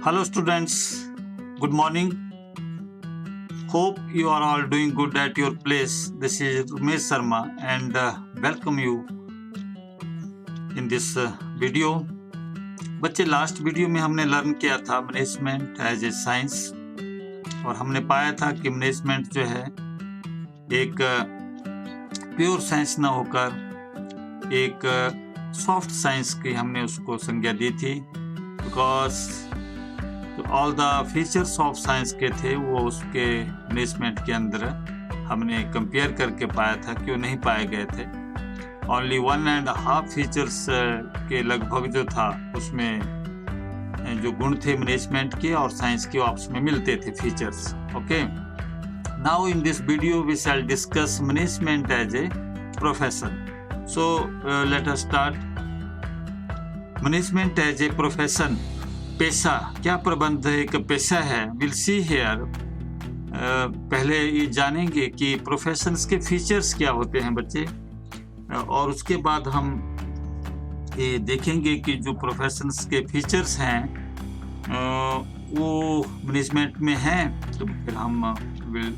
Hello students, good morning. Hope you are all doing good at your place. This is Umesh Sharma and welcome you in this video. बच्चे last video में हमने learn किया था management as ए science और हमने पाया था कि मैनेजमेंट जो है एक प्योर साइंस ना होकर एक सॉफ्ट साइंस की हमने उसको संज्ञा दी थी because all the features of science के थे वो उसके मैनेजमेंट के अंदर हमने कंपेयर करके पाया था कि वो नहीं पाए गए थे। ओनली 1.5 फीचर्स के लगभग जो था उसमें जो गुण थे मैनेजमेंट के और साइंस के आपस में मिलते थे features. Okay, now in this video we shall discuss management as a profession. So let us start. Management as a profession, पेशा, क्या प्रबंध एक पेशा है। विल सी हेयर, पहले ये जानेंगे कि प्रोफेशंस के फीचर्स क्या होते हैं बच्चे, और उसके बाद हम ये देखेंगे कि जो प्रोफेशंस के फीचर्स हैं वो मैनेजमेंट में हैं, तो फिर हम विल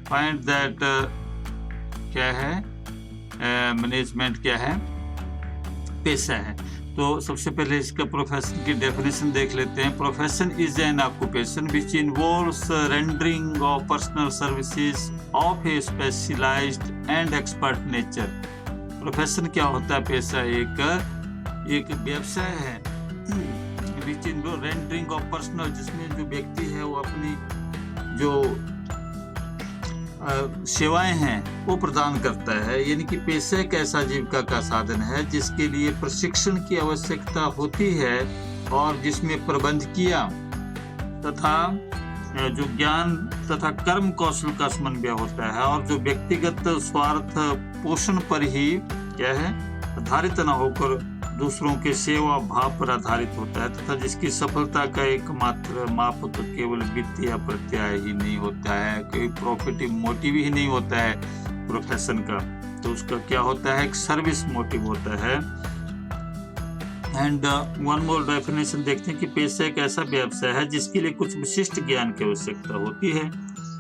फाइंड दैट क्या है मैनेजमेंट क्या है, पेशा है। तो सबसे पहले इसका प्रोफेशन की डेफिनेशन देख लेते हैं। Profession is an occupation which involves rendering of personal services of a specialised and expert nature. Profession क्या होता है, पेशा एक व्यवसाय है which involve rendering of personal, जिसमें जो व्यक्ति है वो अपनी जो सेवाएं हैं वो प्रदान करता है। यानी कि पेशा एक ऐसा आजीविका का साधन है जिसके लिए प्रशिक्षण की आवश्यकता होती है और जिसमें प्रबंधकीय तथा जो ज्ञान तथा कर्म कौशल का समन्वय होता है और जो व्यक्तिगत स्वार्थ पोषण पर ही क्या है आधारित न होकर दूसरों के सेवा भाव पर आधारित होता है तथा जिसकी सफलता का एकमात्र माप तो केवल वित्तीय प्रत्यय ही नहीं होता है, कोई प्रॉफिट मोटिव ही नहीं होता है प्रोफेशन का, तो उसका क्या होता है, एक सर्विस मोटिव होता है। एंड वन मोर डेफिनेशन देखते हैं कि पेशा एक ऐसा व्यवसाय है जिसके लिए कुछ विशिष्ट ज्ञान की आवश्यकता होती है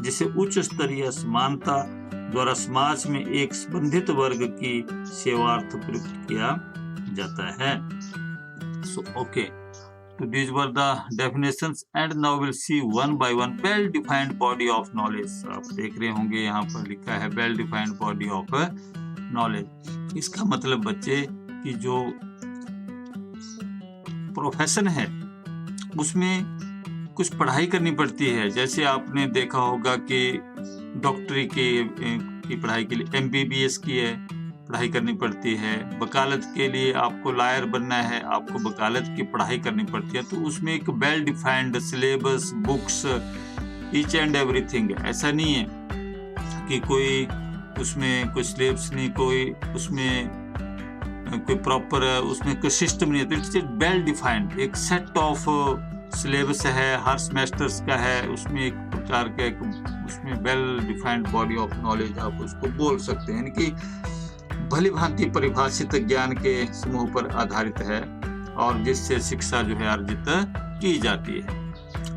जिसे उच्च स्तरीय समानता द्वारा समाज में एक संबंधित वर्ग की सेवार्थ प्रयुक्त किया जाता है। So okay, so these were the definitions and now we'll see one by one well defined body of knowledge। आप देख रहे होंगे यहाँ पर लिखा है well defined body of knowledge। इसका मतलब बच्चे कि जो प्रोफेशन है उसमें कुछ पढ़ाई करनी पड़ती है। जैसे आपने देखा होगा कि डॉक्टरी की पढ़ाई के लिए MBBS की है पढ़ाई करनी पड़ती है, वकालत के लिए आपको लॉयर बनना है, आपको वकालत की पढ़ाई करनी पड़ती है, तो उसमें एक well defined syllabus, books, each and everything. ऐसा नहीं है कि कोई उसमें कोई सिलेबस नहीं, कोई उसमें कोई प्रॉपर उसमें कोई सिस्टम नहीं है, तो इट्स वेल डिफाइंड एक सेट ऑफ सिलेबस है, हर सेमेस्टर्स का है, उसमें एक प्रकार का एक उसमें well defined body of knowledge आप उसको बोल सकते हैं, यानी कि भली भांति परिभाषित ज्ञान के समूह पर आधारित है और जिससे शिक्षा जो है अर्जित की जाती है।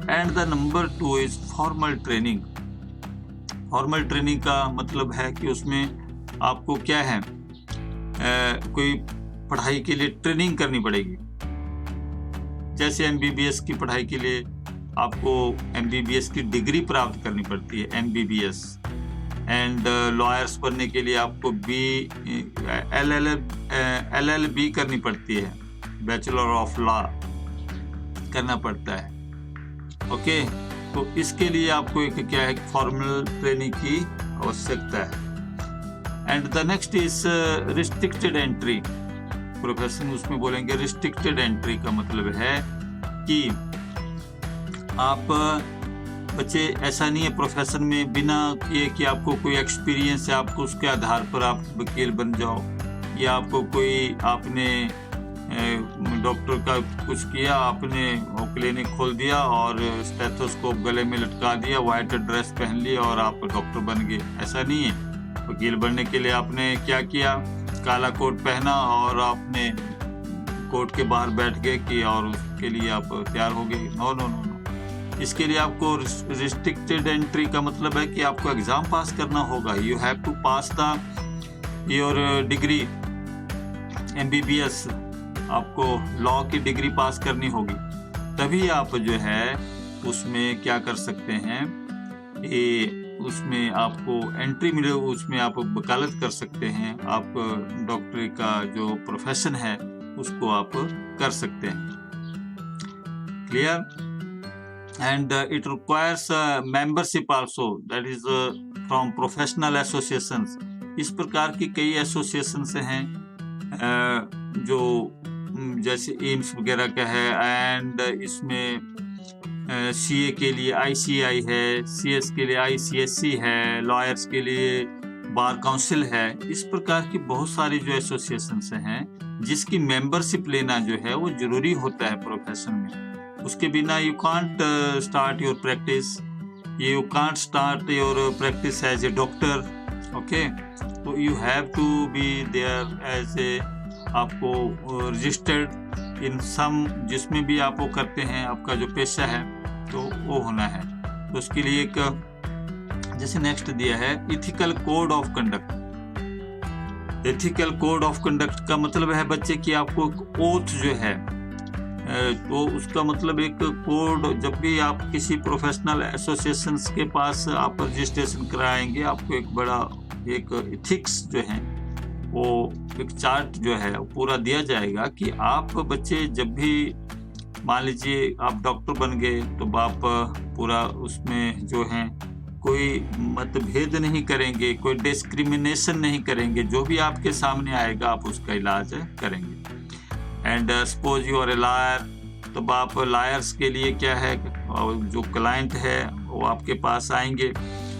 And the number 2 is formal training. Formal training का मतलब है कि उसमें आपको क्या है कोई पढ़ाई के लिए ट्रेनिंग करनी पड़ेगी। जैसे MBBS की पढ़ाई के लिए आपको MBBS की डिग्री प्राप्त करनी पड़ती है, MBBS। एंड लॉयर्स बनने के लिए आपको LLB करनी पड़ती है, बैचलर ऑफ लॉ करना पड़ता है। ओके, तो इसके लिए आपको एक क्या है फॉर्मल ट्रेनिंग की आवश्यकता है। And the next is restricted entry profession. उसमें बोलेंगे रिस्ट्रिक्टेड एंट्री का मतलब है कि आप बच्चे ऐसा नहीं है प्रोफेशन में बिना किए कि आपको कोई एक्सपीरियंस है आपको उसके आधार पर आप वकील बन जाओ, या आपको कोई आपने डॉक्टर का कुछ किया, आपने वो क्लिनिक खोल दिया और स्टेथोस्कोप गले में लटका दिया, वाइट ड्रेस पहन ली और आप डॉक्टर बन गए। ऐसा नहीं है। वकील बनने के लिए आपने क्या किया, काला कोट पहना और आपने कोर्ट के बाहर बैठ गए कि और उसके लिए आप तैयार हो गए। नो नो नो नो, इसके लिए आपको रिस्ट्रिक्टेड एंट्री का मतलब है कि आपको एग्ज़ाम पास करना होगा। You have to pass the your degree MBBS, आपको लॉ की डिग्री पास करनी होगी, तभी आप जो है उसमें क्या कर सकते हैं, उसमें आपको एंट्री मिले, उसमें आप वकालत कर सकते हैं, आप डॉक्टरी का जो प्रोफेशन है उसको आप कर सकते हैं। Clear? And it requires membership also, that is from professional associations. इस प्रकार की कई एसोसिएशंस हैं जो जैसे एम्स वगैरह का है, एंड इसमें CA के लिए ICI है, CS के लिए ICSC है, लॉयर्स के लिए बार काउंसिल है। इस प्रकार की बहुत सारी जो एसोसिएशंस हैं जिसकी मेंबरशिप लेना जो है वो जरूरी होता है प्रोफेशन में। उसके बिना you can't start your practice, you can't start your practice as a doctor. Okay, तो you have to be there as a, आपको रजिस्टर्ड इन सम, जिसमें भी आप वो करते हैं, आपका जो पेशा है तो वो होना है। तो उसके लिए एक जैसे नेक्स्ट दिया है ethical code of conduct. Ethical code of conduct का मतलब है बच्चे कि आपको ओथ जो है, तो उसका मतलब एक कोड, जब भी आप किसी प्रोफेशनल एसोसिएशंस के पास आप रजिस्ट्रेशन कराएंगे, आपको एक बड़ा एक इथिक्स जो है वो एक चार्ट जो है वो पूरा दिया जाएगा कि आप बच्चे जब भी मान लीजिए आप डॉक्टर बन गए तो आप पूरा उसमें जो है कोई मतभेद नहीं करेंगे, कोई डिस्क्रिमिनेशन नहीं करेंगे, जो भी आपके सामने आएगा आप उसका इलाज करेंगे। And suppose you are a lawyer, तो आप लायर्स के लिए क्या है, जो क्लाइंट है वो आपके पास आएंगे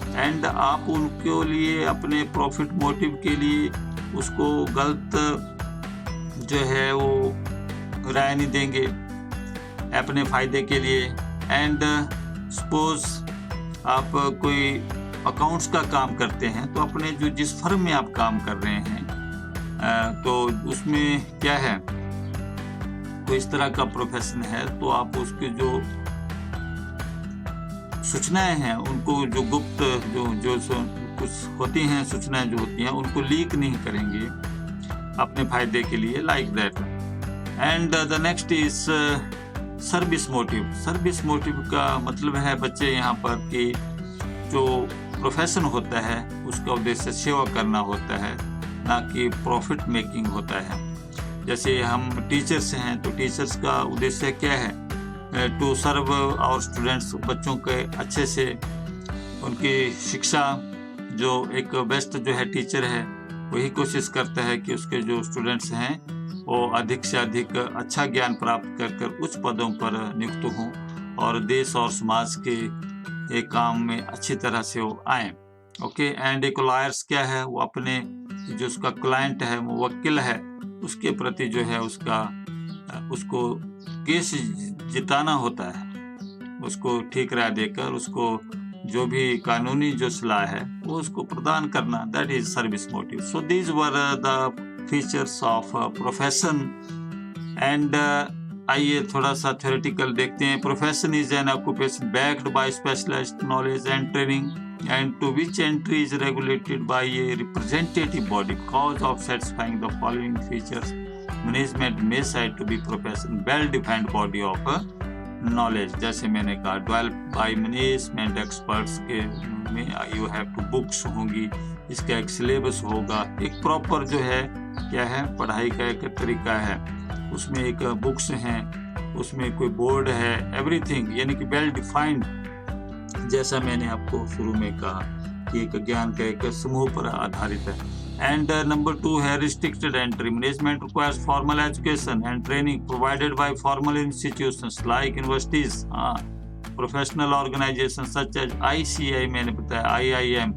एंड आप उनके लिए अपने प्रॉफिट मोटिव के लिए उसको गलत जो है वो राय नहीं देंगे अपने फ़ायदे के लिए। एंड सपोज आप कोई अकाउंट्स का काम करते हैं, तो अपने जो जिस फर्म में आप काम कर रहे हैं तो उसमें क्या है, कोई इस तरह का प्रोफेशन है, तो आप उसके जो सूचनाएं हैं उनको, जो गुप्त जो कुछ होती हैं सूचनाएं जो होती हैं, उनको लीक नहीं करेंगे अपने फायदे के लिए, like that. And the next is service motive. Service motive का मतलब है बच्चे यहाँ पर कि जो प्रोफेशन होता है उसका उद्देश्य सेवा करना होता है, ना कि प्रॉफिट मेकिंग होता है। जैसे हम टीचर्स हैं तो टीचर्स का उद्देश्य क्या है, टू सर्व आवर स्टूडेंट्स, बच्चों के अच्छे से उनकी शिक्षा, जो एक बेस्ट जो है टीचर है वही कोशिश करता है कि उसके जो स्टूडेंट्स हैं वो अधिक से अधिक अच्छा ज्ञान प्राप्त कर कर उच्च पदों पर नियुक्त हों और देश और समाज के एक काम में अच्छी तरह से वो आएँ। ओके, एंड एक लॉयर्स क्या है, वो अपने जो उसका क्लाइंट है, वो वकील है, उसके प्रति जो है उसको केस जिताना होता है, उसको ठीक राय देकर उसको जो भी कानूनी जो सलाह है वो उसको प्रदान करना, that is service motive. So these were the features of profession. And आइए थोड़ा सा थ्योरेटिकल देखते हैं। Profession is an occupation backed by specialised knowledge and training and to which entry is regulated by a representative body. Cause of satisfying the following features, management may cite to be profession well-defined body of knowledge. जैसे मैंने कहा developed by management experts के में you have to books होंगी, इसका एक syllabus होगा, एक प्रॉपर जो है क्या है पढ़ाई का एक तरीका है, उसमें एक बुक्स हैं, उसमें कोई बोर्ड है, एवरीथिंग यानी कि वेल डिफाइंड। जैसा मैंने आपको शुरू में कहा कि एक ज्ञान का एक समूह पर आधारित है। एंड नंबर 2 है restricted entry. Management requires formal education and training provided by formal institutions like universities, professional organisation such as ICI, मैंने बताया IIM,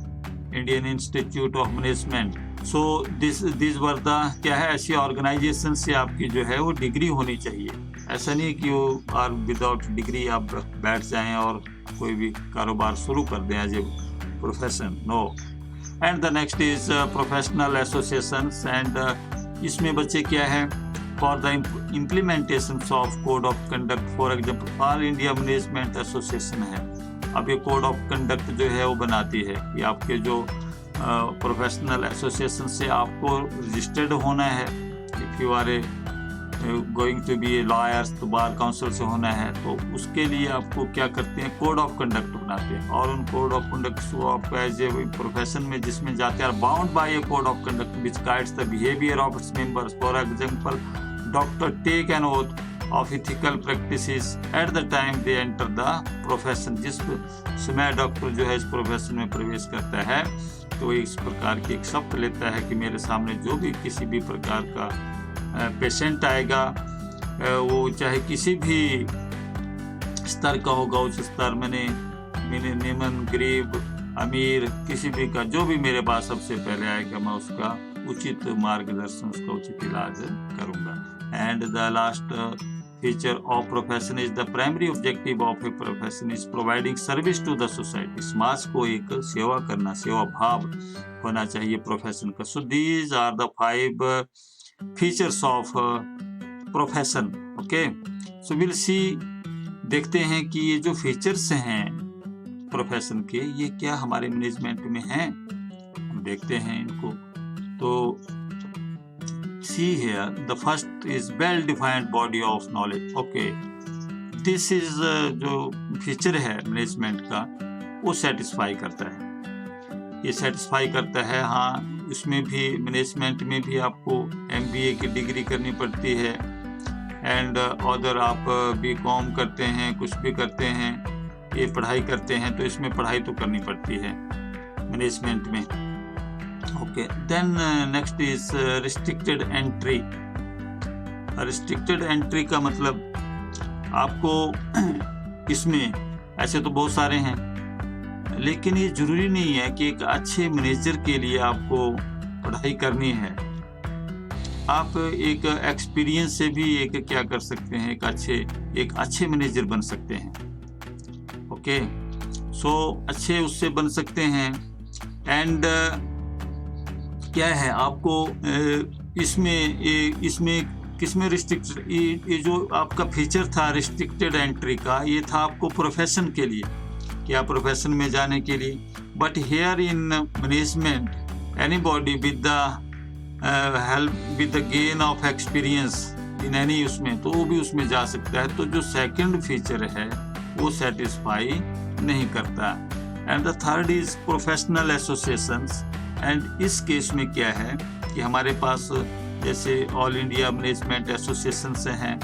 Indian Institute of Management. So this were the क्या है, ऐसी ऑर्गेनाइजेशन से आपकी जो है वो डिग्री होनी चाहिए। ऐसा नहीं कि वो और विदाउट डिग्री आप बैठ जाएं और कोई भी कारोबार शुरू कर दें as a profession, no. And the next is professional associations. And इसमें बच्चे क्या है, for the implementations of code of conduct, for example all India management association है, अब ये कोड ऑफ कंडक्ट जो है वो बनाती है कि आपके जो प्रोफेशनल एसोसिएशन से आपको रजिस्टर्ड होना है, if you are going to be a lawyers तो बार काउंसिल से होना है, तो उसके लिए आपको क्या करते हैं, कोड ऑफ कंडक्ट बनाते हैं, और उन कोड ऑफ कंडक्ट को आपको एज ए प्रोफेशन में जिसमें जाते हैं bound by a code of conduct which guides the behaviour of its members. For example doctor take an oath of ethical practices at the time they enter the profession, जिस समय doctor जो है इस profession में प्रवेश करता है तो इस प्रकार की एक शपथ लेता है कि मेरे सामने जो भी किसी भी प्रकार का पेशेंट आएगा, वो चाहे किसी भी स्तर का होगा, उच्च स्तर मैंने निम्न गरीब अमीर किसी भी का, जो भी मेरे पास सबसे पहले आएगा मैं उसका उचित मार्गदर्शन, उसका उचित इलाज करूँगा। And the last feature of profession is the primary objective of a profession is providing service to the society. समाज को एक सेवा करना, सेवा भाव होना चाहिए प्रोफेशन का। So these are the 5 features of profession. Okay, so will see, देखते हैं कि ये जो फीचर्स हैं प्रोफेशन के ये क्या हमारे मैनेजमेंट में हैं, हम देखते हैं इनको। तो see here the first is well defined body of knowledge. Okay, this is जो फीचर है मैनेजमेंट का वो सेटिस्फाई करता है, ये सेटिस्फाई करता है। हाँ, उसमें भी मैनेजमेंट में भी आपको MBA की डिग्री करनी पड़ती है, एंड अदर आप BCom करते हैं, कुछ भी करते हैं, ये पढ़ाई करते हैं, तो इसमें पढ़ाई तो करनी पड़ती है मैनेजमेंट में। Okay, then next is restricted entry. Restricted entry का मतलब आपको इसमें ऐसे तो बहुत सारे हैं, लेकिन ये जरूरी नहीं है कि एक अच्छे मैनेजर के लिए आपको पढ़ाई करनी है। आप एक एक्सपीरियंस से भी एक क्या कर सकते हैं, एक अच्छे मैनेजर बन सकते हैं। ओके, सो अच्छे उससे बन सकते हैं। एंड क्या है आपको इसमें किसमें रिस्ट्रिक्टेड, ये जो आपका फीचर था रिस्ट्रिक्टेड एंट्री का, ये था आपको प्रोफेशन के लिए, क्या प्रोफेशन में जाने के लिए। But here in management anybody with the help with the gain of experience in any, उसमें तो वो भी उसमें जा सकता है। तो जो सेकंड फीचर है वो सेटिस्फाई नहीं करता। And the third is professional associations. And इस केस में क्या है कि हमारे पास जैसे ऑल इंडिया मैनेजमेंट एसोसिएशन से हैं,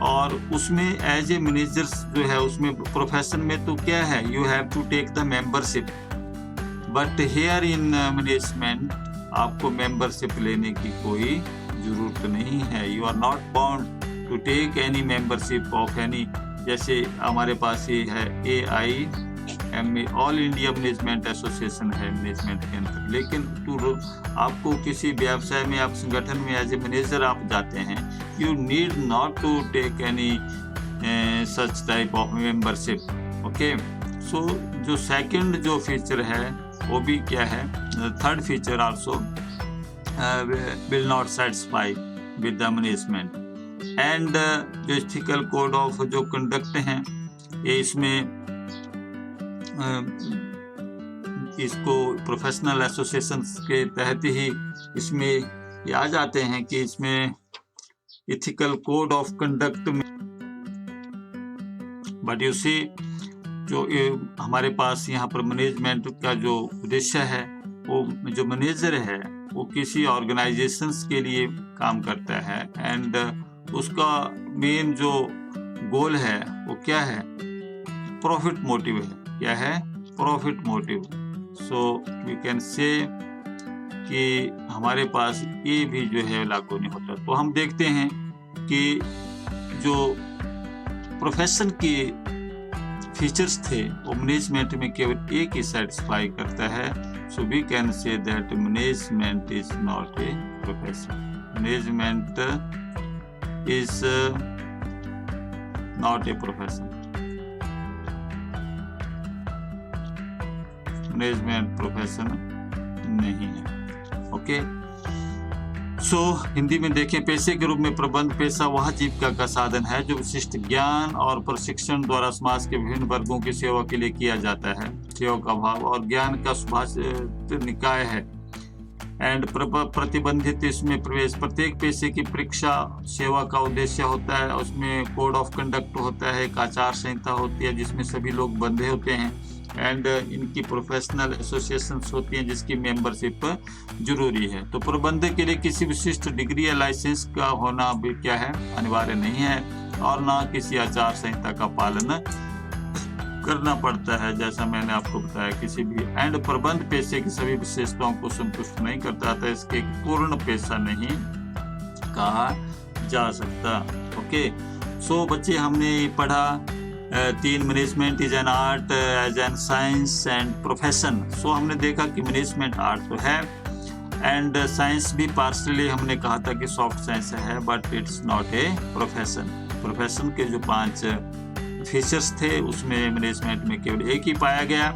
और उसमें एज ए मैनेजर्स जो है उसमें प्रोफेशन में तो क्या है, you have to take the membership. But here in management आपको मेंबरशिप लेने की कोई जरूरत नहीं है। You are not bound to take any membership of any, जैसे हमारे पास ये है AIMA all India management association है मैनेजमेंट के अंदर, लेकिन आपको किसी व्यवसाय में, आप संगठन में एज ए मैनेजर आप जाते हैं, you need not to take any such type of membership. Okay, so जो सेकंड जो फीचर है वो भी क्या है, third feature also will not satisfy with the management. And जो एथिकल कोड ऑफ जो कंडक्ट हैं, ये इसमें इसको प्रोफेशनल एसोसिएशंस के तहत ही इसमें ये आ जाते हैं कि इसमें एथिकल कोड ऑफ कंडक्ट में। बट यू सी, जो हमारे पास यहाँ पर मैनेजमेंट का जो उद्देश्य है, वो जो मैनेजर है वो किसी ऑर्गेनाइजेशंस के लिए काम करता है, एंड उसका मेन जो गोल है वो क्या है, प्रॉफिट मोटिव है। क्या है, profit motive. So we can say कि हमारे पास ये भी जो है लागू नहीं होता। तो हम देखते हैं कि जो प्रोफेशन के फीचर्स थे वो मैनेजमेंट में केवल एक ही सेटिस्फाई करता है। So we can say that management is not a profession. Management is not a profession. Management profession नहीं है। ओके, हिंदी में देखें, पेशे के रूप में प्रबंध पेशा वह जीविका का साधन है जो विशिष्ट ज्ञान और प्रशिक्षण द्वारा समाज के विभिन्न वर्गों की सेवा के लिए किया जाता है। सेवा का भाव और ज्ञान का सुभाषित निकाय है। एंड प्रतिबंधित इसमें प्रवेश, प्रत्येक पेशे की परीक्षा सेवा का उद्देश्य होता है। उसमें कोड ऑफ कंडक्ट होता है, एक आचार संहिता होती है जिसमें सभी लोग बंधे होते हैं। एंड इनकी प्रोफेशनल एसोसिएशंस होती हैं जिसकी मेंबरशिप जरूरी है। तो प्रबंध के लिए किसी विशिष्ट डिग्री या लाइसेंस का होना भी क्या है, अनिवार्य नहीं है, और ना किसी आचार संहिता का पालन करना पड़ता है, जैसा मैंने आपको बताया किसी भी। एंड प्रबंध पेशे की सभी विशेषताओं को संतुष्ट नहीं करता था, इसके पूर्ण पेशा नहीं कहा जा सकता। ओके, सो बच्चे हमने पढ़ा 3 management is an art as an science and profession. So हमने देखा कि मैनेजमेंट आर्ट तो है एंड साइंस भी पार्शली हमने कहा था कि सॉफ्ट साइंस है, but it's not a profession. Profession के जो 5 फीचर्स थे उसमें मैनेजमेंट में केवल एक ही पाया गया।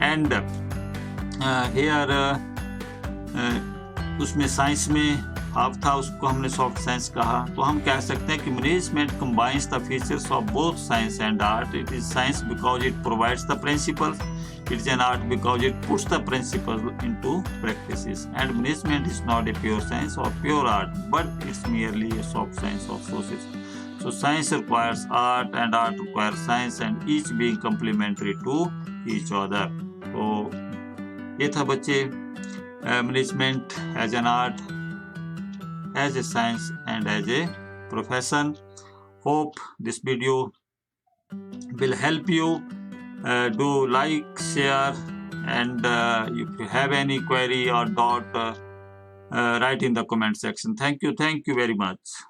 एंड हेयर उसमें साइंस में हाफ था, उसको हमने सॉफ्ट साइंस कहा। तो हम कह सकते हैं कि management combines the features of both science and art. It is science because it provides the principles, it is an art because it puts the principles into practices. And management is not a pure science or pure art, but it's merely a soft science of sources. So science requires art and art requires science, and each being complementary to each other. तो ये था बच्चे management as an art, as a science and as a profession. Hope this video will help you. Do like, share, and if you have any query or doubt, write in the comment section. Thank you very much.